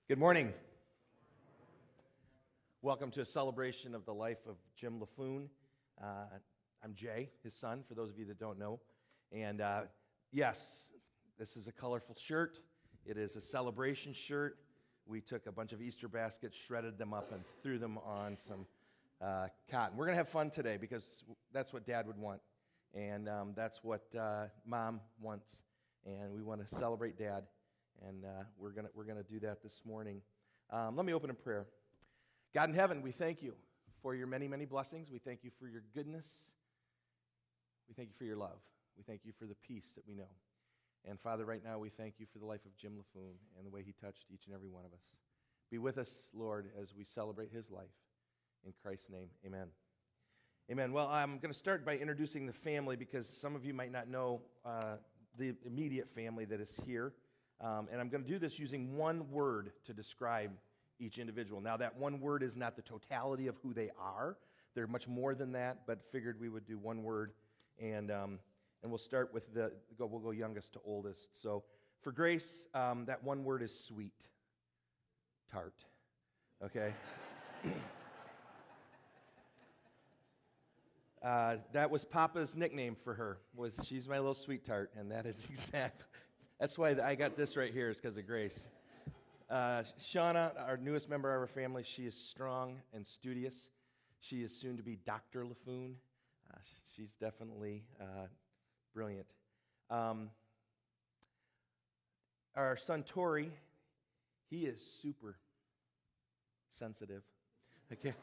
Good morning. Welcome to a celebration of the life of Jim Laffoon. I'm Jay, his son, for those of you that don't know. And yes, this is a colorful shirt. It is a celebration shirt. We took a bunch of Easter baskets, shredded them up, and threw them on some cotton. We're going to have fun today because that's what Dad would want. And that's what Mom wants. And we want to celebrate Dad. And we're gonna do that this morning. Let me open in prayer. God in heaven, we thank you for your many, many blessings. We thank you for your goodness. We thank you for your love. We thank you for the peace that we know. And Father, right now we thank you for the life of Jim Laffoon and the way he touched each and every one of us. Be with us, Lord, as we celebrate his life. In Christ's name, amen. Amen. Well, I'm going to start by introducing the family because some of you might not know the immediate family that is here. And I'm going to do this using one word to describe each individual. Now, that one word is not the totality of who they are. They're much more than that, but figured we would do one word. And we'll start with we'll go youngest to oldest. So for Grace, that one word is sweet. Tart. Okay? That was Papa's nickname for her, she's my little sweet tart, and that is exactly... That's why I got this right here is because of Grace. Shana, our newest member of our family, she is strong and studious. She is soon to be Dr. Laffoon. She's definitely brilliant. Our son Torrey, he is super sensitive, okay,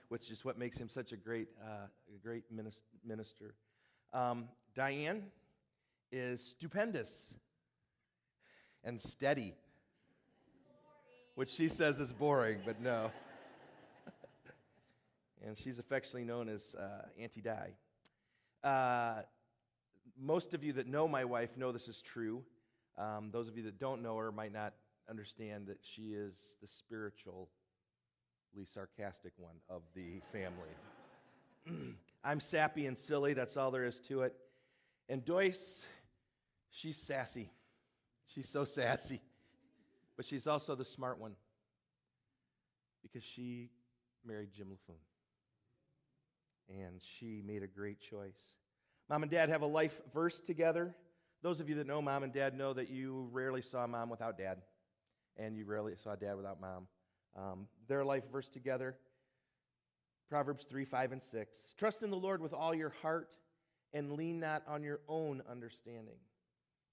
which is what makes him such a great minister. Diane is stupendous and steady, which she says is boring, but no. And she's affectionately known as Auntie Di. Most of you that know my wife know this is true. Those of you that don't know her might not understand that she is the spiritually sarcastic one of the family. I'm sappy and silly, that's all there is to it. And Doyce, she's sassy. She's so sassy. But she's also the smart one because she married Jim Laffoon. And she made a great choice. Mom and Dad have a life verse together. Those of you that know Mom and Dad know that you rarely saw Mom without Dad. And you rarely saw Dad without Mom. Their life verse together, Proverbs 3, 5, and 6. Trust in the Lord with all your heart and lean not on your own understanding.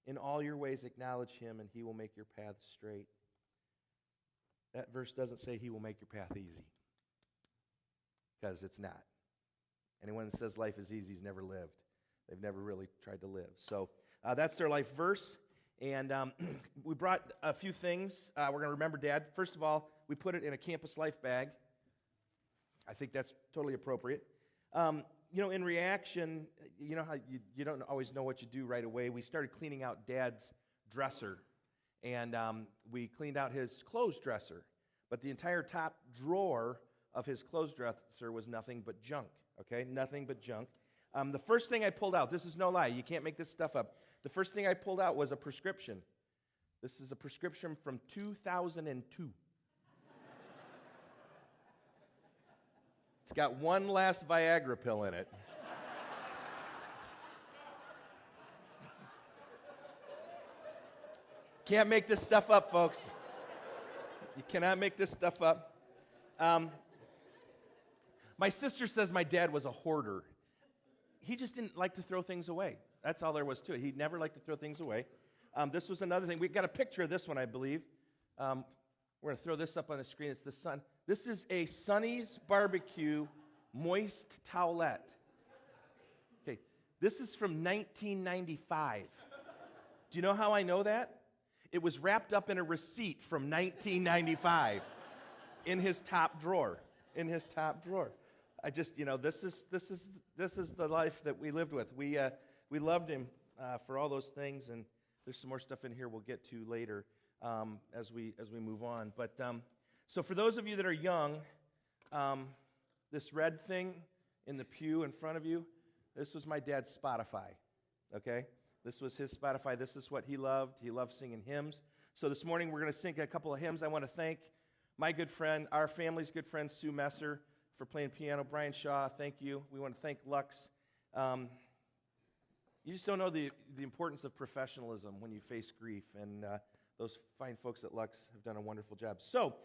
In all your ways acknowledge him, and he will make your path straight. That verse doesn't say he will make your path easy, because it's not. Anyone that says life is easy has never lived. They've never really tried to live. So that's their life verse, and we brought a few things. We're going to remember Dad. First of all, we put it in a campus life bag. I think that's totally appropriate. In reaction, you know how you don't always know what you do right away. We started cleaning out Dad's dresser, and we cleaned out his clothes dresser. But the entire top drawer of his clothes dresser was nothing but junk, okay? Nothing but junk. The first thing I pulled out, this is no lie, you can't make this stuff up. The first thing I pulled out was a prescription. This is a prescription from 2002. It's got one last Viagra pill in it. Can't make this stuff up, folks. You cannot make this stuff up. My sister says my dad was a hoarder. He just didn't like to throw things away. That's all there was to it. He never liked to throw things away. This was another thing. We got a picture of this one, I believe. We're going to throw this up on the screen. It's the sun. This is a Sonny's Barbecue moist towelette. Okay, this is from 1995. Do you know how I know that? It was wrapped up in a receipt from 1995 in his top drawer. In his top drawer. I just, this is the life that we lived with. We loved him for all those things, and there's some more stuff in here we'll get to later. As we move on. But so for those of you that are young, this red thing in the pew in front of you, this was my dad's Spotify, okay? This was his Spotify. This is what he loved. He loved singing hymns. So this morning we're going to sing a couple of hymns. I want to thank my good friend, our family's good friend, Sue Messer, for playing piano. Brian Shaw, thank you. We want to thank Lux. You just don't know the importance of professionalism when you face grief, and those fine folks at Lux have done a wonderful job. So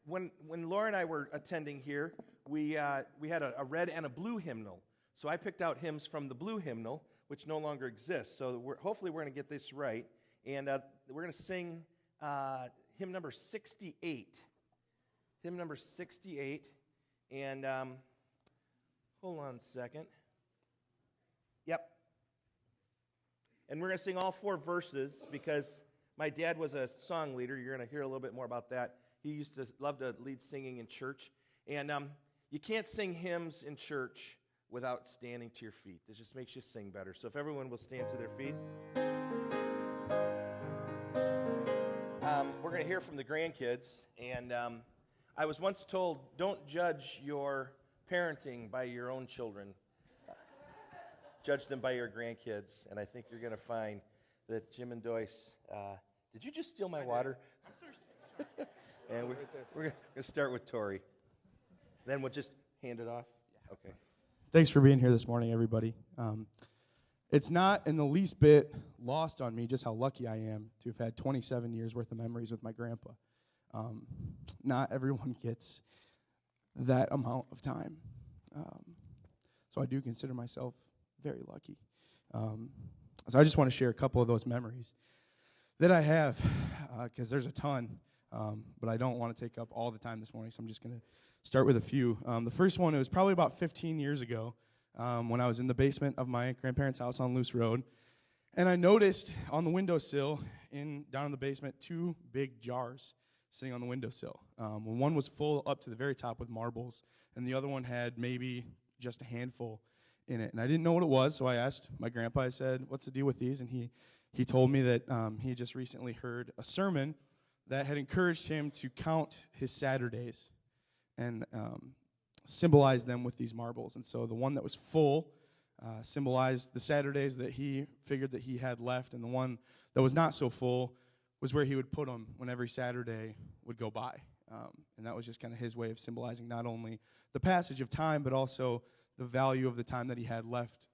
when Laura and I were attending here, we had a red and a blue hymnal. So I picked out hymns from the blue hymnal, which no longer exists. So hopefully we're going to get this right. And we're going to sing hymn number 68. Hymn number 68. And hold on a second. Yep. And we're going to sing all 4 verses because my dad was a song leader. You're going to hear a little bit more about that. He used to love to lead singing in church. And you can't sing hymns in church without standing to your feet. This just makes you sing better. So if everyone will stand to their feet. We're going to hear from the grandkids. And I was once told, don't judge your parenting by your own children. Judge them by your grandkids. And I think you're going to find that Jim and Doyce, did you just steal my water? I'm thirsty. And we're going to start with Torrey. Then we'll just hand it off. Yeah, okay. Thanks for being here this morning, everybody. It's not in the least bit lost on me just how lucky I am to have had 27 years worth of memories with my grandpa. Not everyone gets that amount of time. So I do consider myself very lucky. So I just want to share a couple of those memories that I have, because there's a ton, but I don't want to take up all the time this morning, so I'm just going to start with a few. The first one, it was probably about 15 years ago when I was in the basement of my grandparents' house on Loose Road, and I noticed on the windowsill down in the basement 2 big jars sitting on the windowsill. One was full up to the very top with marbles, and the other one had maybe just a handful in it. And I didn't know what it was, so I asked my grandpa, I said, what's the deal with these? And he told me that he had just recently heard a sermon that had encouraged him to count his Saturdays and symbolize them with these marbles. And so the one that was full symbolized the Saturdays that he figured that he had left, and the one that was not so full was where he would put them when every Saturday would go by. And that was just kind of his way of symbolizing not only the passage of time, but also the value of the time that he had left,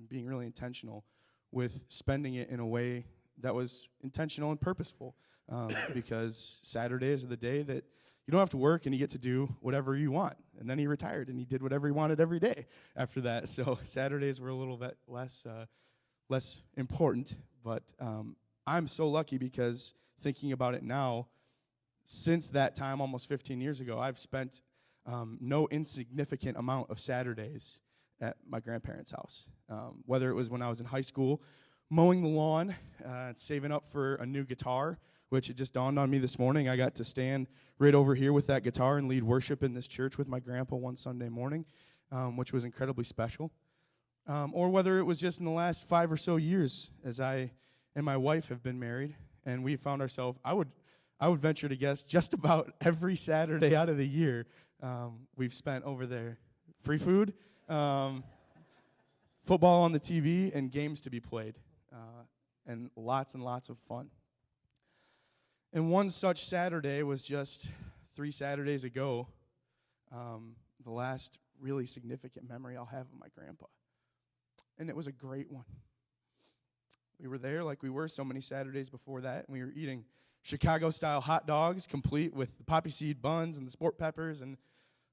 being really intentional with spending it in a way that was intentional and purposeful, because Saturdays are the day that you don't have to work and you get to do whatever you want. And then he retired and he did whatever he wanted every day after that. So Saturdays were a little bit less important, but I'm so lucky because thinking about it now, since that time, almost 15 years ago, I've spent no insignificant amount of Saturdays at my grandparents' house. Whether it was when I was in high school, mowing the lawn, saving up for a new guitar, which it just dawned on me this morning. I got to stand right over here with that guitar and lead worship in this church with my grandpa one Sunday morning, which was incredibly special. Or whether it was just in the last 5 or so years as I and my wife have been married, and we found ourselves, I would venture to guess, just about every Saturday out of the year we've spent over there. Free food, football on the TV, and games to be played, and lots of fun. And one such Saturday was just 3 Saturdays ago, the last really significant memory I'll have of my grandpa. And it was a great one. We were there like we were so many Saturdays before that, and we were eating Chicago-style hot dogs, complete with the poppy seed buns and the sport peppers and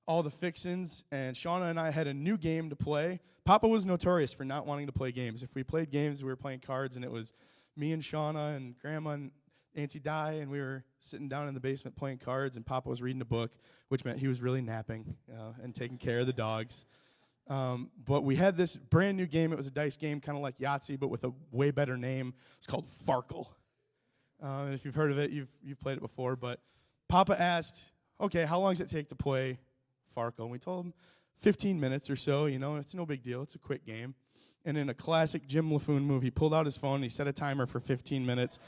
all the fixins. And Shana and I had a new game to play. Papa was notorious for not wanting to play games. If we played games, we were playing cards, and it was me and Shana and Grandma and Auntie Di, and we were sitting down in the basement playing cards, and Papa was reading a book, which meant he was really napping and taking care of the dogs. But we had this brand new game. It was a dice game, kind of like Yahtzee, but with a way better name. It's called Farkle. And if you've heard of it, you've played it before. But Papa asked, okay, how long does it take to play Farkle? And we told him 15 minutes or so. It's no big deal. It's a quick game. And in a classic Jim Laffoon move, he pulled out his phone, and he set a timer for 15 minutes,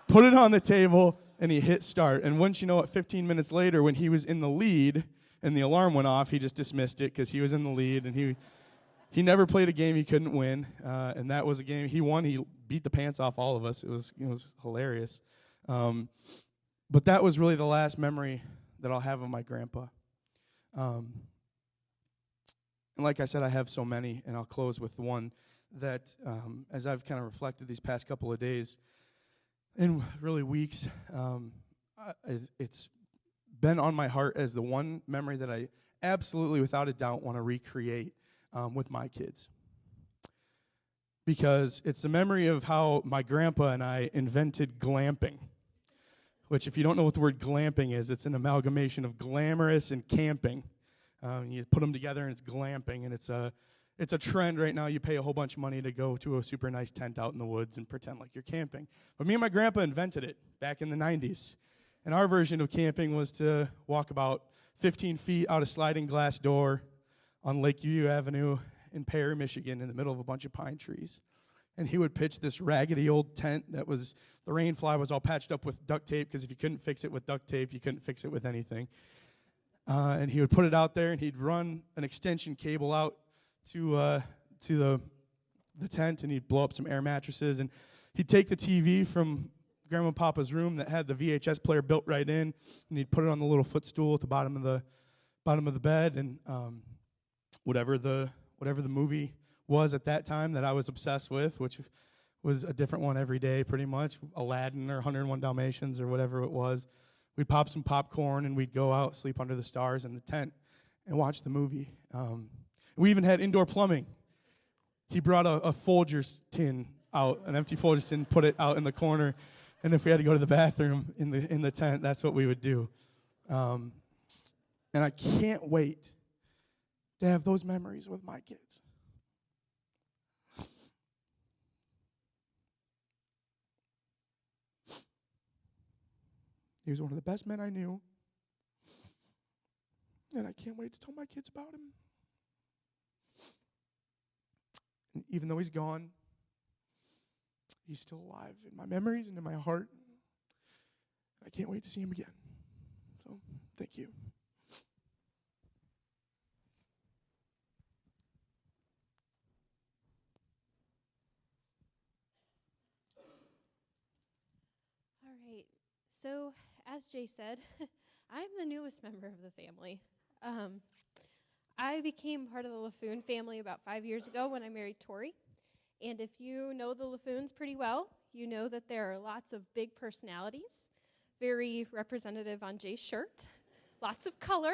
put it on the table, and he hit start. And once you know it, 15 minutes later, when he was in the lead and the alarm went off, he just dismissed it because he was in the lead, and he never played a game he couldn't win. And that was a game he won. He beat the pants off all of us. It was hilarious. But that was really the last memory that I'll have of my grandpa. And like I said, I have so many, and I'll close with one that, as I've kind of reflected these past couple of days, and really weeks, it's been on my heart as the one memory that I absolutely, without a doubt, want to recreate with my kids. Because it's the memory of how my grandpa and I invented glamping, which, if you don't know what the word glamping is, it's an amalgamation of glamorous and camping. You put them together, and it's glamping, and it's a trend right now. You pay a whole bunch of money to go to a super nice tent out in the woods and pretend like you're camping. But me and my grandpa invented it back in the 90s. And our version of camping was to walk about 15 feet out a sliding glass door on Lakeview Avenue in Perry, Michigan, in the middle of a bunch of pine trees. And he would pitch this raggedy old tent that was, the rain fly was all patched up with duct tape, because if you couldn't fix it with duct tape, you couldn't fix it with anything. And he would put it out there, and he'd run an extension cable out to the tent, and he'd blow up some air mattresses, and he'd take the TV from Grandma and Papa's room that had the VHS player built right in, and he'd put it on the little footstool at the bottom of the bed, and whatever the movie was at that time that I was obsessed with, which was a different one every day pretty much, Aladdin or 101 Dalmatians or whatever it was. We'd pop some popcorn, and we'd go out, sleep under the stars in the tent, and watch the movie. We even had indoor plumbing. He brought a Folgers tin out, an empty Folgers tin, put it out in the corner, and if we had to go to the bathroom in the tent, that's what we would do. And I can't wait to have those memories with my kids. He was one of the best men I knew, and I can't wait to tell my kids about him. And even though he's gone, he's still alive in my memories and in my heart. I can't wait to see him again. So, thank you. All right. So, as Jay said, I'm the newest member of the family. I became part of the Laffoon family about 5 years ago when I married Torrey. And if you know the Laffoons pretty well, you know that there are lots of big personalities, very representative on Jay's shirt, lots of color.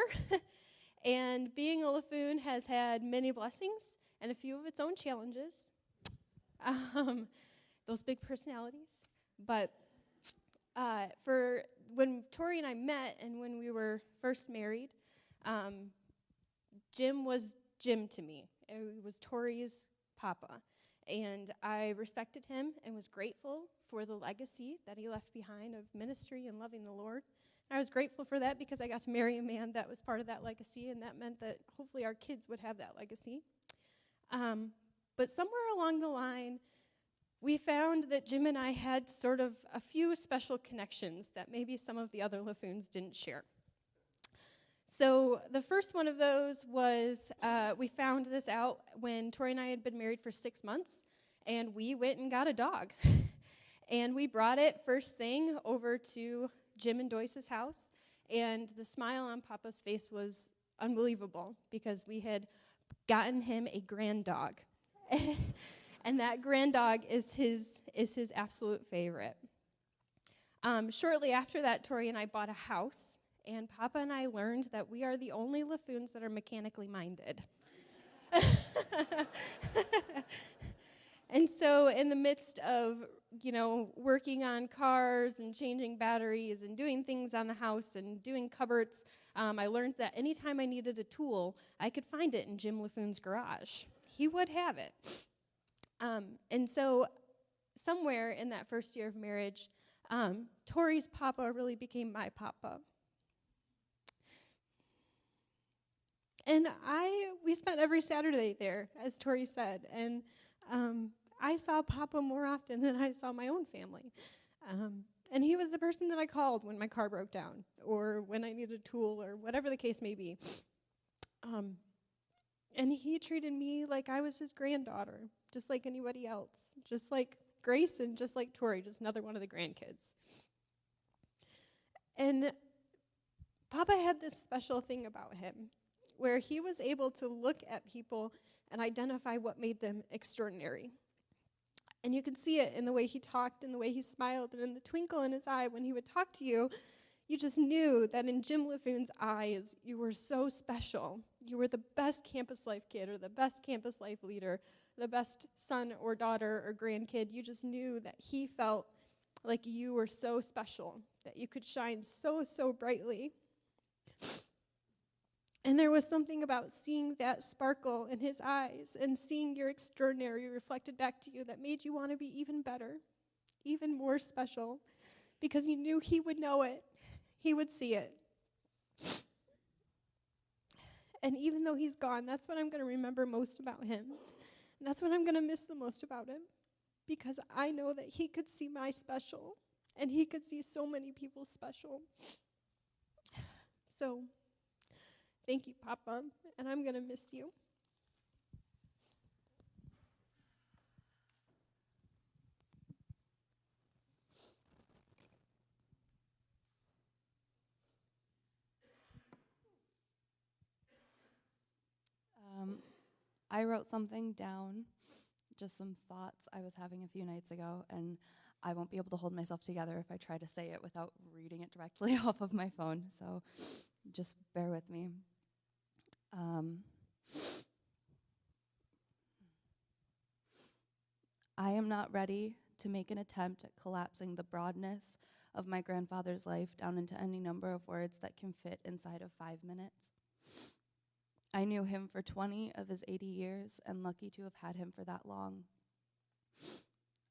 And being a Laffoon has had many blessings and a few of its own challenges, those big personalities. But for when Torrey and I met and when we were first married, Jim was Jim to me. He was Torrey's papa. And I respected him and was grateful for the legacy that he left behind of ministry and loving the Lord. And I was grateful for that because I got to marry a man that was part of that legacy, and that meant that hopefully our kids would have that legacy. But somewhere along the line, we found that Jim and I had sort of a few special connections that maybe some of the other Laffoons didn't share. So the first one of those was we found this out when Torrey and I had been married for 6 months, and we went and got a dog. And we brought it first thing over to Jim and Doyce's house, and the smile on Papa's face was unbelievable because we had gotten him a grand dog. And that grand dog is his absolute favorite. Shortly after that, Torrey and I bought a house, and Papa and I learned that we are the only Laffoons that are mechanically minded. And so in the midst of, working on cars and changing batteries and doing things on the house and doing cupboards, I learned that anytime I needed a tool, I could find it in Jim Laffoon's garage. He would have it. And so somewhere in that first year of marriage, Torrey's papa really became my papa. And we spent every Saturday there, as Torrey said, and I saw Papa more often than I saw my own family. And he was the person that I called when my car broke down or when I needed a tool or whatever the case may be. And he treated me like I was his granddaughter, just like anybody else, just like Grace and just like Torrey, just another one of the grandkids. And Papa had this special thing about him where he was able to look at people and identify what made them extraordinary. And you could see it in the way he talked, in the way he smiled, and in the twinkle in his eye when he would talk to you. You just knew that in Jim Laffoon's eyes, you were so special. You were the best campus life kid or the best campus life leader, the best son or daughter or grandkid. You just knew that he felt like you were so special, that you could shine so, so brightly. And there was something about seeing that sparkle in his eyes and seeing your extraordinary reflected back to you that made you want to be even better, even more special, because you knew he would know it. He would see it. And even though he's gone, that's what I'm going to remember most about him. And that's what I'm going to miss the most about him, because I know that he could see my special, and he could see so many people's special. So, thank you, Papa, and I'm going to miss you. I wrote something down, just some thoughts I was having a few nights ago, and I won't be able to hold myself together if I try to say it without reading it directly off of my phone, so just bear with me. I am not ready to make an attempt at collapsing the broadness of my grandfather's life down into any number of words that can fit inside of 5 minutes. I knew him for 20 of his 80 years, and lucky to have had him for that long.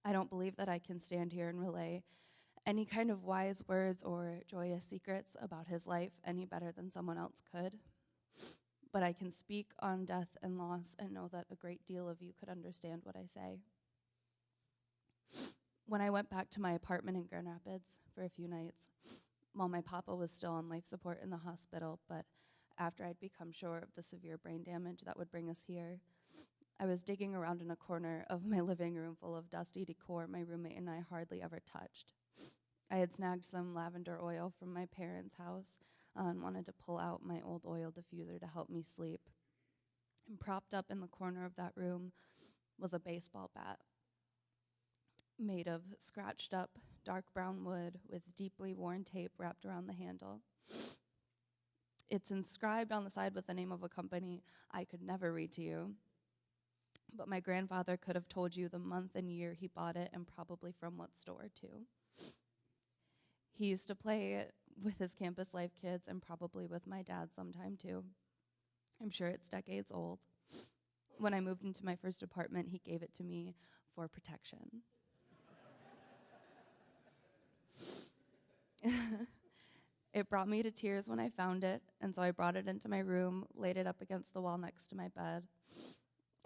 I don't believe that I can stand here and relay any kind of wise words or joyous secrets about his life any better than someone else could. But I can speak on death and loss and know that a great deal of you could understand what I say. When I went back to my apartment in Grand Rapids for a few nights, while my papa was still on life support in the hospital, but after I'd become sure of the severe brain damage that would bring us here, I was digging around in a corner of my living room full of dusty decor my roommate and I hardly ever touched. I had snagged some lavender oil from my parents' house and wanted to pull out my old oil diffuser to help me sleep. And propped up in the corner of that room was a baseball bat made of scratched up dark brown wood with deeply worn tape wrapped around the handle. It's inscribed on the side with the name of a company I could never read to you, but my grandfather could have told you the month and year he bought it and probably from what store too. He used to play it with his campus life kids and probably with my dad sometime too. I'm sure it's decades old. When I moved into my first apartment, he gave it to me for protection. It brought me to tears when I found it, and so I brought it into my room, laid it up against the wall next to my bed.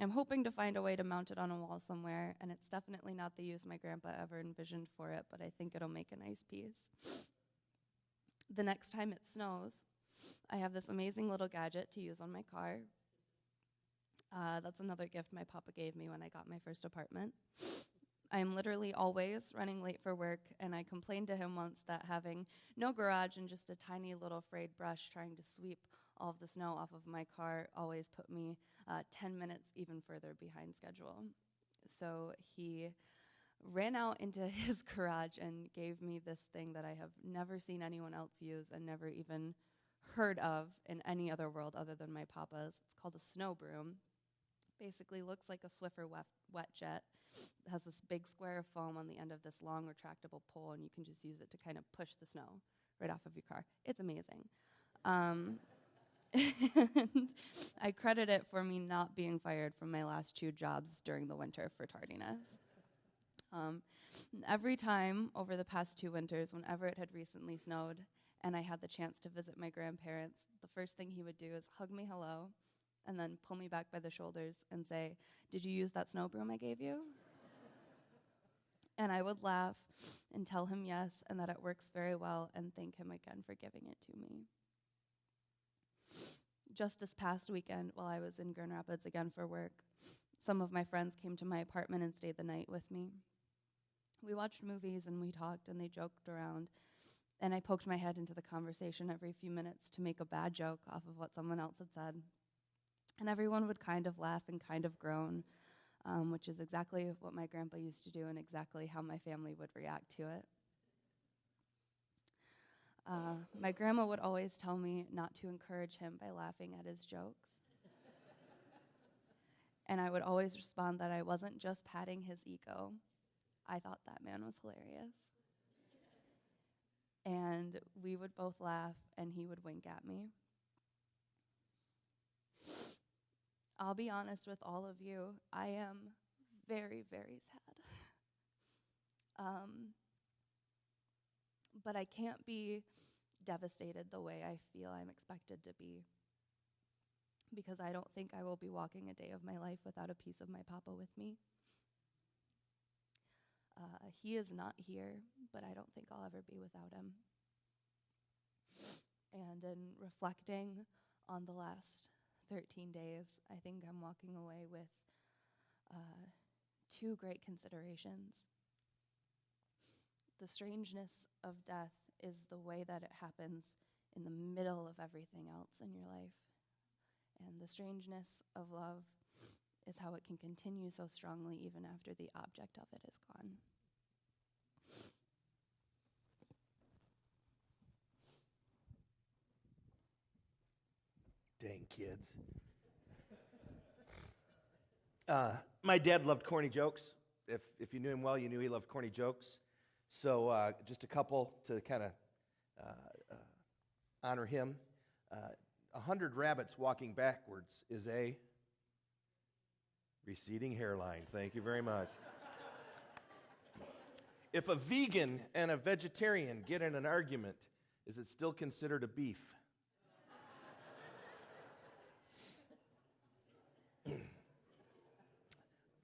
I'm hoping to find a way to mount it on a wall somewhere, and it's definitely not the use my grandpa ever envisioned for it, but I think it'll make a nice piece. The next time it snows, I have this amazing little gadget to use on my car. That's another gift my papa gave me when I got my first apartment. I am literally always running late for work, and I complained to him once that having no garage and just a tiny little frayed brush trying to sweep all of the snow off of my car always put me 10 minutes even further behind schedule. So he ran out into his garage and gave me this thing that I have never seen anyone else use and never even heard of in any other world other than my papa's. It's called a snow broom. Basically looks like a Swiffer wet jet. It has this big square of foam on the end of this long retractable pole, and you can just use it to kind of push the snow right off of your car. It's amazing. And I credit it for me not being fired from my last 2 jobs during the winter for tardiness. Every time over the past 2 winters, whenever it had recently snowed and I had the chance to visit my grandparents, the first thing he would do is hug me hello and then pull me back by the shoulders and say, "Did you use that snow broom I gave you?" And I would laugh and tell him yes and that it works very well and thank him again for giving it to me. Just this past weekend, while I was in Grand Rapids again for work, some of my friends came to my apartment and stayed the night with me. We watched movies and we talked and they joked around. And I poked my head into the conversation every few minutes to make a bad joke off of what someone else had said. And everyone would kind of laugh and kind of groan, which is exactly what my grandpa used to do and exactly how my family would react to it. My grandma would always tell me not to encourage him by laughing at his jokes. And I would always respond that I wasn't just patting his ego. I thought that man was hilarious. And we would both laugh, and he would wink at me. I'll be honest with all of you, I am very, very sad. But I can't be devastated the way I feel I'm expected to be, because I don't think I will be walking a day of my life without a piece of my papa with me. He is not here, but I don't think I'll ever be without him. And in reflecting on the last 13 days, I think I'm walking away with two great considerations. The strangeness of death is the way that it happens in the middle of everything else in your life. And the strangeness of love is how it can continue so strongly even after the object of it is gone. Dang kids. My dad loved corny jokes. If you knew him well, you knew he loved corny jokes. So just a couple to kind of honor him. 100 rabbits walking backwards is a receding hairline. Thank you very much. If a vegan and a vegetarian get in an argument, is it still considered a beef?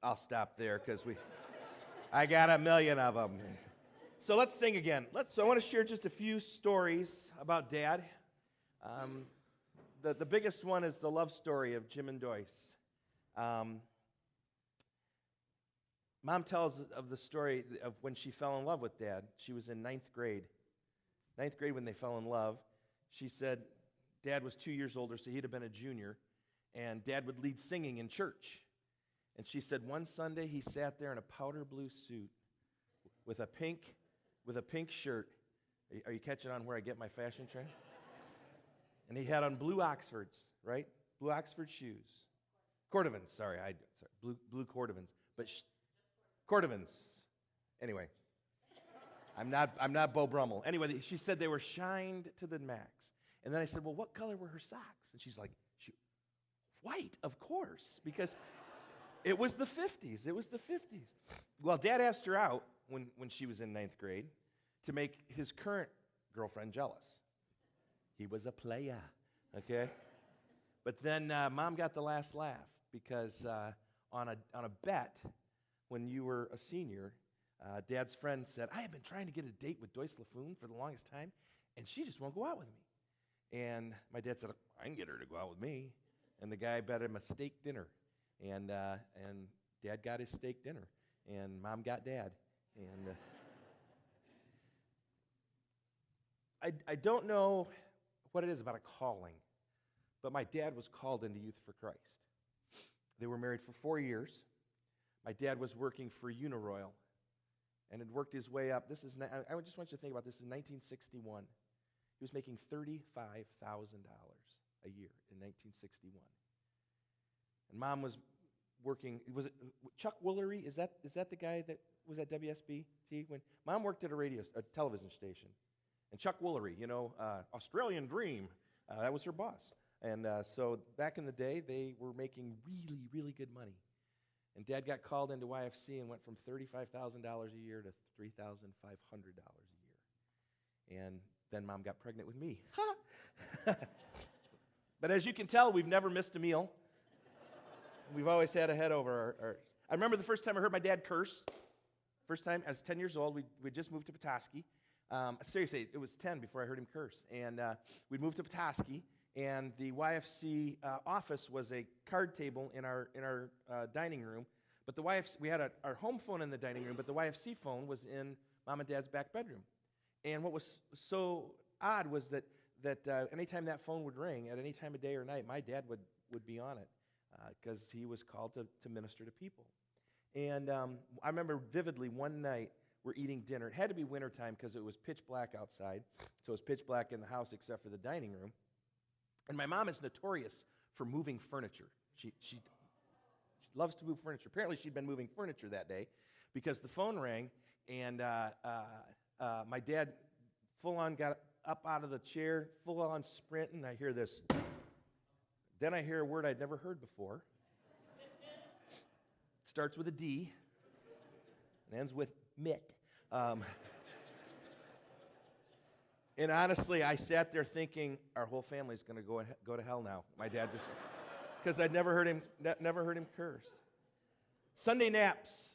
I'll stop there because I got a million of them. So let's sing again. So I want to share just a few stories about Dad. The biggest one is the love story of Jim and Doyce. Mom tells of the story of when she fell in love with Dad. She was in 9th grade. 9th grade when they fell in love. She said Dad was 2 years older, so he'd have been a junior, and Dad would lead singing in church. And she said one Sunday he sat there in a powder blue suit with a pink shirt. Are you catching on where I get my fashion trend? And he had on blue Oxfords, right? Blue Oxford shoes. Cordovans, sorry, blue Cordovans. But Cordovans. Anyway, I'm not Beau Brummel. Anyway, she said they were shined to the max. And then I said, well, what color were her socks? And she's like, white, of course, because it was the 50s. It was the 50s. Well, Dad asked her out when she was in 9th grade to make his current girlfriend jealous. He was a player, okay? But then Mom got the last laugh because on a bet when you were a senior, Dad's friend said, I have been trying to get a date with Doyce Laffoon for the longest time, and she just won't go out with me. And my dad said, I can get her to go out with me. And the guy bet him a steak dinner. And Dad got his steak dinner, and Mom got Dad. And I don't know what it is about a calling, but my dad was called into Youth for Christ. They were married for 4 years. My dad was working for Uniroyal and had worked his way up. I just want you to think about this. In 1961, he was making $35,000 a year in 1961. And Mom was working. Was it Chuck Woolery? Is that the guy that was at WSB? See, when Mom worked at a television station, and Chuck Woolery, Australian Dream, that was her boss. And so back in the day, they were making really, really good money. And Dad got called into YFC and went from $35,000 a year to $3,500 a year. And then Mom got pregnant with me. But as you can tell, we've never missed a meal. We've always had a head over our. I remember the first time I heard my dad curse. First time, I was 10 years old. We just moved to Petoskey. Seriously, it was 10 before I heard him curse. And we'd moved to Petoskey, and the YFC office was a card table in our dining room. But the YFC, we had our home phone in the dining room, but the YFC phone was in Mom and Dad's back bedroom. And what was so odd was that anytime that phone would ring, at any time of day or night, my dad would be on it because he was called to minister to people. And I remember vividly one night we're eating dinner. It had to be wintertime because it was pitch black outside. So it was pitch black in the house except for the dining room. And my mom is notorious for moving furniture. She loves to move furniture. Apparently she'd been moving furniture that day because the phone rang and my dad full-on got up out of the chair, full-on sprint, and I hear this. Then I hear a word I'd never heard before. Starts with a D and ends with mitt. And honestly, I sat there thinking, our whole family's going to go to hell now. My dad just, because I'd never heard him curse. Sunday naps.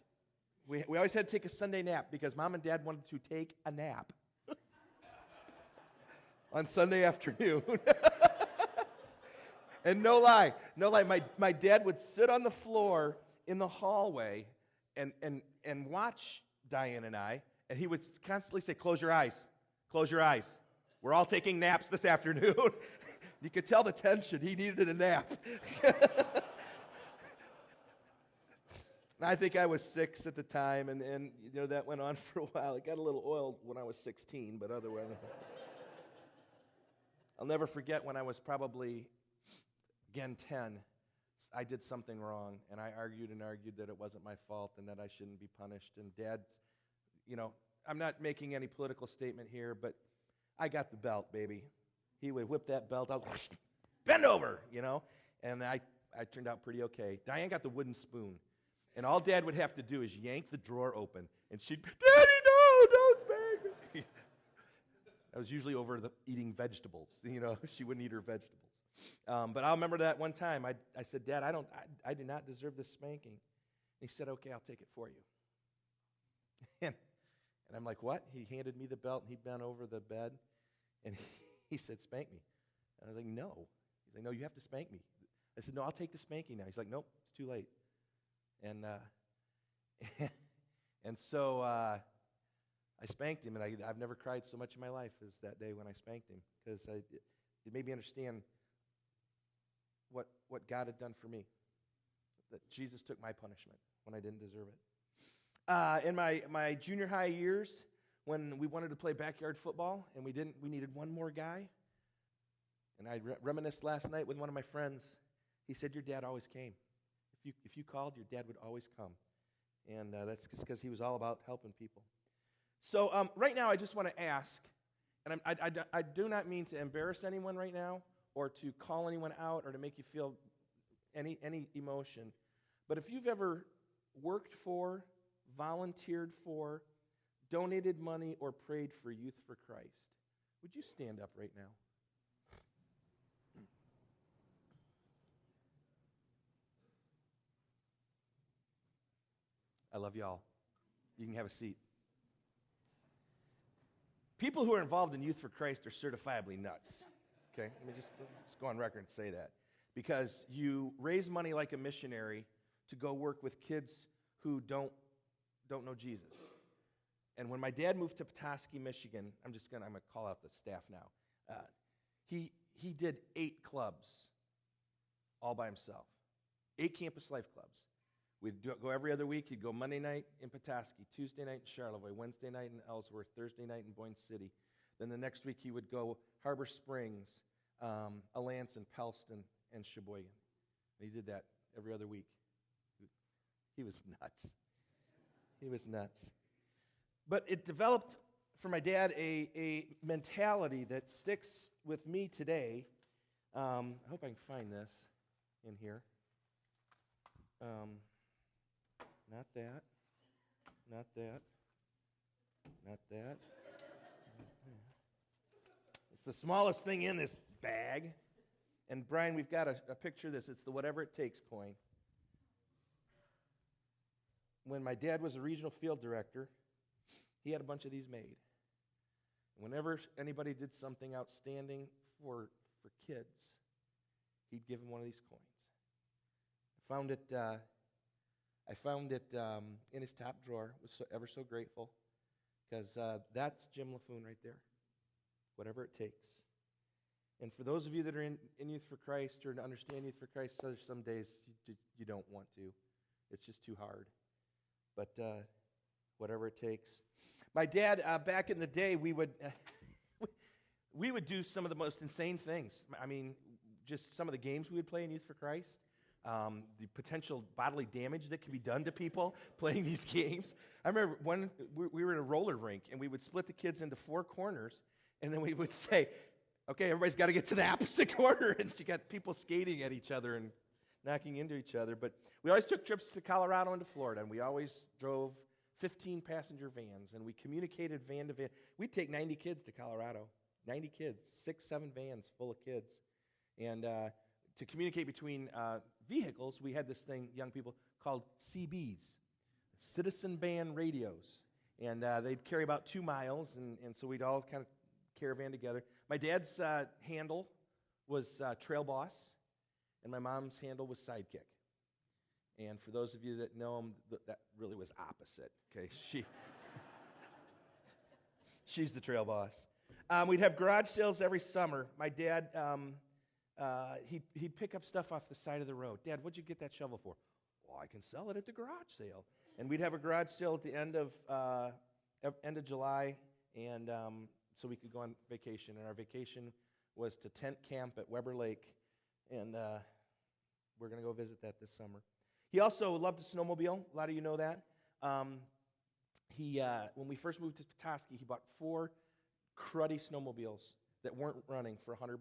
We always had to take a Sunday nap because Mom and Dad wanted to take a nap on Sunday afternoon. And no lie, my dad would sit on the floor in the hallway and watch Diane and I, and he would constantly say, close your eyes. Close your eyes. We're all taking naps this afternoon. You could tell the tension. He needed a nap. I think I was 6 at the time, and that went on for a while. It got a little oiled when I was 16, but otherwise. I'll never forget when I was probably, again, 10. I did something wrong, and I argued that it wasn't my fault and that I shouldn't be punished. And Dad, I'm not making any political statement here, but I got the belt, baby. He would whip that belt out, bend over, and I turned out pretty okay. Diane got the wooden spoon, and all Dad would have to do is yank the drawer open, and she'd, Daddy, no, don't spank me. I was usually over eating vegetables. She wouldn't eat her vegetables. But I remember that one time I said, Dad, I do not deserve this spanking. And he said, okay, I'll take it for you. And I'm like, what? He handed me the belt, and he bent over the bed, and he said, spank me. And I was like, no. He's like, no, you have to spank me. I said, no, I'll take the spanking now. He's like, nope, it's too late. And and so I spanked him, and I've never cried so much in my life as that day when I spanked him, because it made me understand what God had done for me, that Jesus took my punishment when I didn't deserve it. In my junior high years, when we wanted to play backyard football, and we needed one more guy, and I reminisced last night with one of my friends. He said, your dad always came. If you called, your dad would always come. And that's just because he was all about helping people. So right now, I just want to ask, and I do not mean to embarrass anyone right now, or to call anyone out, or to make you feel any emotion. But if you've ever worked for, volunteered for, donated money, or prayed for Youth for Christ, would you stand up right now? I love y'all. You can have a seat. People who are involved in Youth for Christ are certifiably nuts. Okay? Let me just go on record and say that. Because you raise money like a missionary to go work with kids who don't know Jesus. And when my dad moved to Petoskey, Michigan, I'm going to call out the staff now. He did 8 clubs all by himself. 8 campus life clubs. We'd go every other week. He'd go Monday night in Petoskey, Tuesday night in Charlevoix, Wednesday night in Ellsworth, Thursday night in Boyne City. Then the next week he would go Harbor Springs, Alanson, Pellston, and Sheboygan. And he did that every other week. He was nuts. He was nuts. But it developed for my dad a mentality that sticks with me today. I hope I can find this in here. Not that. Not that. Not that. It's the smallest thing in this bag. And Brian, we've got a picture of this. It's the whatever it takes coin. When my dad was a regional field director, he had a bunch of these made. Whenever anybody did something outstanding for kids, he'd give them one of these coins. I found it in his top drawer. Was ever so grateful because that's Jim Laffoon right there. Whatever it takes. And for those of you that are in Youth for Christ or to understand Youth for Christ, there's some days you don't want to. It's just too hard. But whatever it takes. My dad, back in the day, we would do some of the most insane things. I mean, just some of the games we would play in Youth for Christ, the potential bodily damage that can be done to people playing these games. I remember when we were in a roller rink, and we would split the kids into 4 corners, and then we would say, okay, everybody's got to get to the opposite corner, and so you got people skating at each other and knocking into each other. But we always took trips to Colorado and to Florida, and we always drove 15-passenger vans, and we communicated van to van. We'd take 90 kids to Colorado, 90 kids, 6, 7 vans full of kids. And to communicate between vehicles, we had this thing, young people, called CBs, Citizen Band Radios. And they'd carry about 2 miles, and so we'd all kind of caravan together. My dad's handle was Trail Boss, and my mom's handle was Sidekick. And for those of you that know him, that really was opposite. Okay, she's the Trail Boss. We'd have garage sales every summer. My dad, he'd pick up stuff off the side of the road. Dad, what'd you get that shovel for? Well, I can sell it at the garage sale. And we'd have a garage sale at the end of July, and so we could go on vacation. And our vacation was to tent camp at Weber Lake, and we're going to go visit that this summer. He also loved to snowmobile. A lot of you know that. When we first moved to Petoskey, he bought 4 cruddy snowmobiles that weren't running for $100.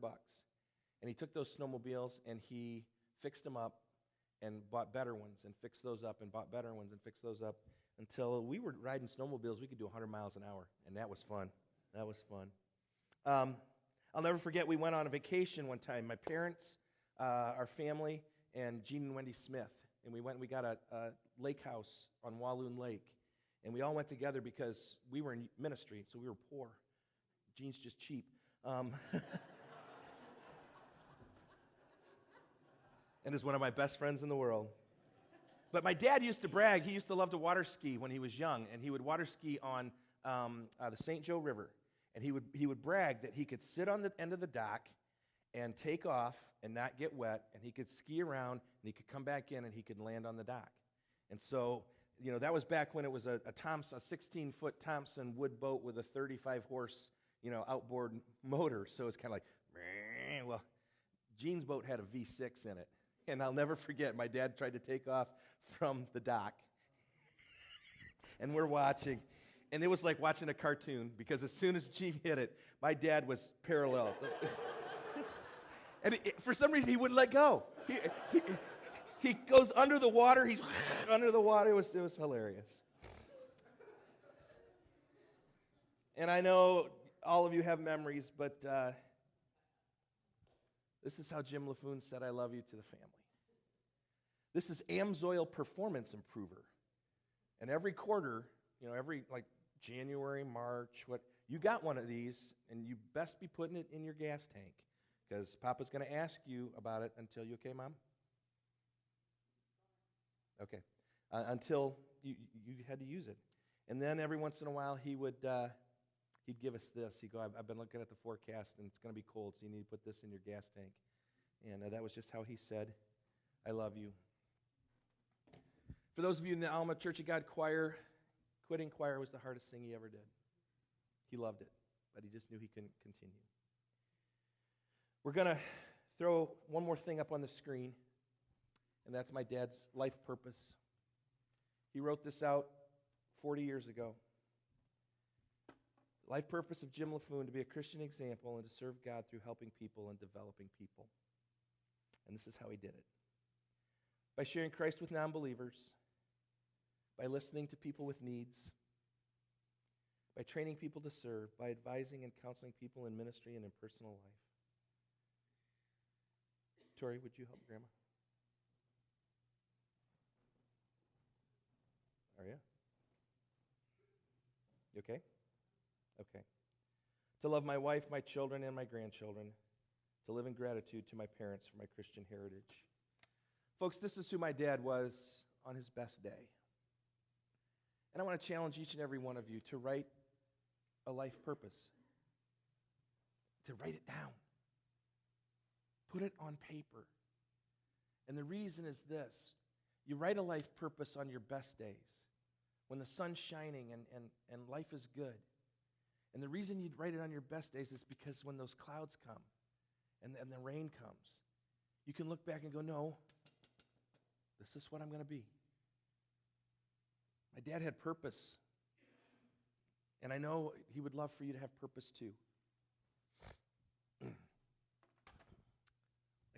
And he took those snowmobiles and he fixed them up and bought better ones and fixed those up and bought better ones and fixed those up until we were riding snowmobiles. We could do 100 miles an hour, and that was fun. That was fun. I'll never forget, we went on a vacation one time. My parents, our family, and Gene and Wendy Smith. And we got a lake house on Walloon Lake. And we all went together because we were in ministry, so we were poor. Gene's just cheap. And is one of my best friends in the world. But my dad used to brag. He used to love to water ski when he was young. And he would water ski on the St. Joe River. And he would brag that he could sit on the end of the dock and take off and not get wet, and he could ski around, and he could come back in, and he could land on the dock. And so, that was back when it was a 16-foot Thompson wood boat with a 35-horse, outboard motor. So it's kind of like, well, Gene's boat had a V6 in it. And I'll never forget, my dad tried to take off from the dock. And we're watching. And it was like watching a cartoon, because as soon as Gene hit it, my dad was parallel. And for some reason, he wouldn't let go. He goes under the water. He's under the water. It was hilarious. And I know all of you have memories, but this is how Jim Laffoon said, "I love you" to the family. This is Amsoil Performance Improver. And every quarter, every January, March, you got one of these, and you best be putting it in your gas tank, because Papa's going to ask you about it until you okay, Mom? Okay. Until you had to use it. And then every once in a while, he'd give us this. He'd go, I've been looking at the forecast, and it's going to be cold, so you need to put this in your gas tank. And that was just how he said, "I love you." For those of you in the Alma Church of God choir, quitting choir was the hardest thing he ever did. He loved it, but he just knew he couldn't continue. We're going to throw one more thing up on the screen, and that's my dad's life purpose. He wrote this out 40 years ago. Life purpose of Jim Laffoon: to be a Christian example and to serve God through helping people and developing people. And this is how he did it. By sharing Christ with non-believers, by listening to people with needs, by training people to serve, by advising and counseling people in ministry and in personal life. Torrey, would you help Grandma? Are you? You okay? Okay. To love my wife, my children, and my grandchildren. To live in gratitude to my parents for my Christian heritage. Folks, this is who my dad was on his best day. And I want to challenge each and every one of you to write a life purpose? To write it down. Put it on paper. And the reason is this. You write a life purpose on your best days, when the sun's shining and life is good. And the reason you'd write it on your best days is because when those clouds come and the rain comes, you can look back and go, no, this is what I'm going to be. My dad had purpose. And I know he would love for you to have purpose too. I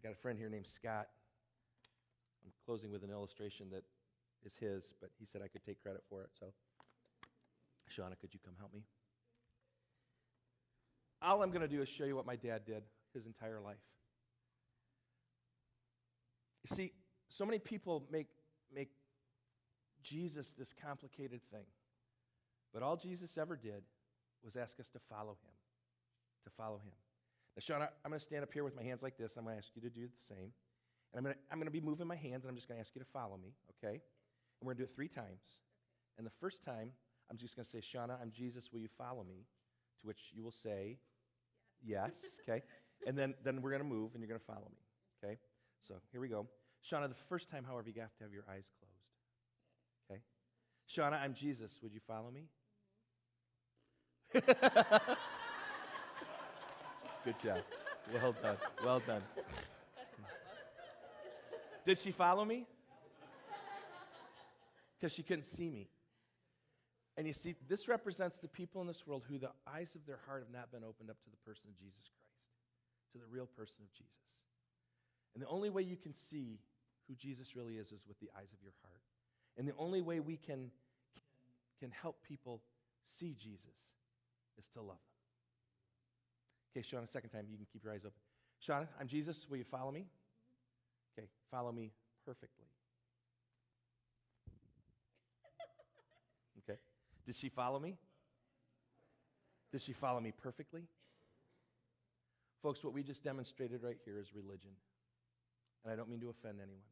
got a friend here named Scott. I'm closing with an illustration that is his, but he said I could take credit for it. So, Shana, could you come help me? All I'm going to do is show you what my dad did his entire life. You see, so many people make Jesus this complicated thing. But all Jesus ever did was ask us to follow him. To follow him. Now, Shana, I'm going to stand up here with my hands like this. I'm going to ask you to do the same. And I'm going to be moving my hands, and I'm just going to ask you to follow me, okay? And we're going to do it 3 times. And the first time, I'm just going to say, Shana, I'm Jesus, will you follow me? To which you will say, yes, okay? And then we're going to move, and you're going to follow me, okay? So here we go. Shana, the first time, however, you have to have your eyes closed, okay? Shana, I'm Jesus, would you follow me? Good job. Well done. Well done. Did she follow me? Because she couldn't see me. And you see, this represents the people in this world who the eyes of their heart have not been opened up to the person of Jesus Christ, to the real person of Jesus. And the only way you can see who Jesus really is with the eyes of your heart. And the only way we can help people see Jesus is to love them. Okay, Shana, second time, you can keep your eyes open. Shana, I'm Jesus. Will you follow me? Okay, follow me perfectly. Okay. Did she follow me? Did she follow me perfectly? Folks, what we just demonstrated right here is religion. And I don't mean to offend anyone.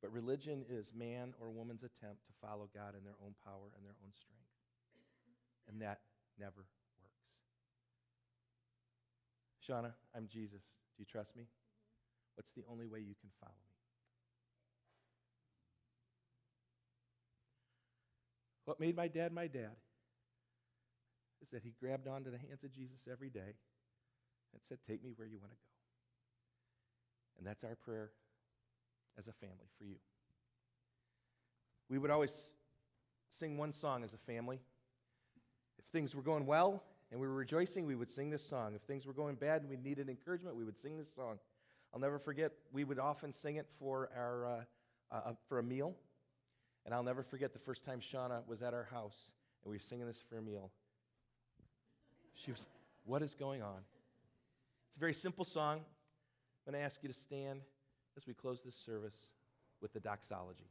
But religion is man or woman's attempt to follow God in their own power and their own strength. And that never works. Shana, I'm Jesus. Do you trust me? What's the only way you can follow me? What made my dad is that he grabbed onto the hands of Jesus every day and said, take me where you want to go. And that's our prayer as a family for you. We would always sing one song as a family. If things were going well and we were rejoicing, we would sing this song. If things were going bad and we needed encouragement, we would sing this song. I'll never forget, we would often sing it for a meal. And I'll never forget the first time Shana was at our house and we were singing this for a meal. She was, what is going on? It's a very simple song. I'm going to ask you to stand as we close this service with the doxology.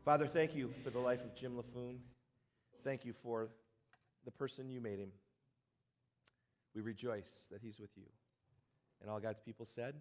Father, thank you for the life of Jim Laffoon. Thank you for the person you made him. We rejoice that he's with you. And all God's people said,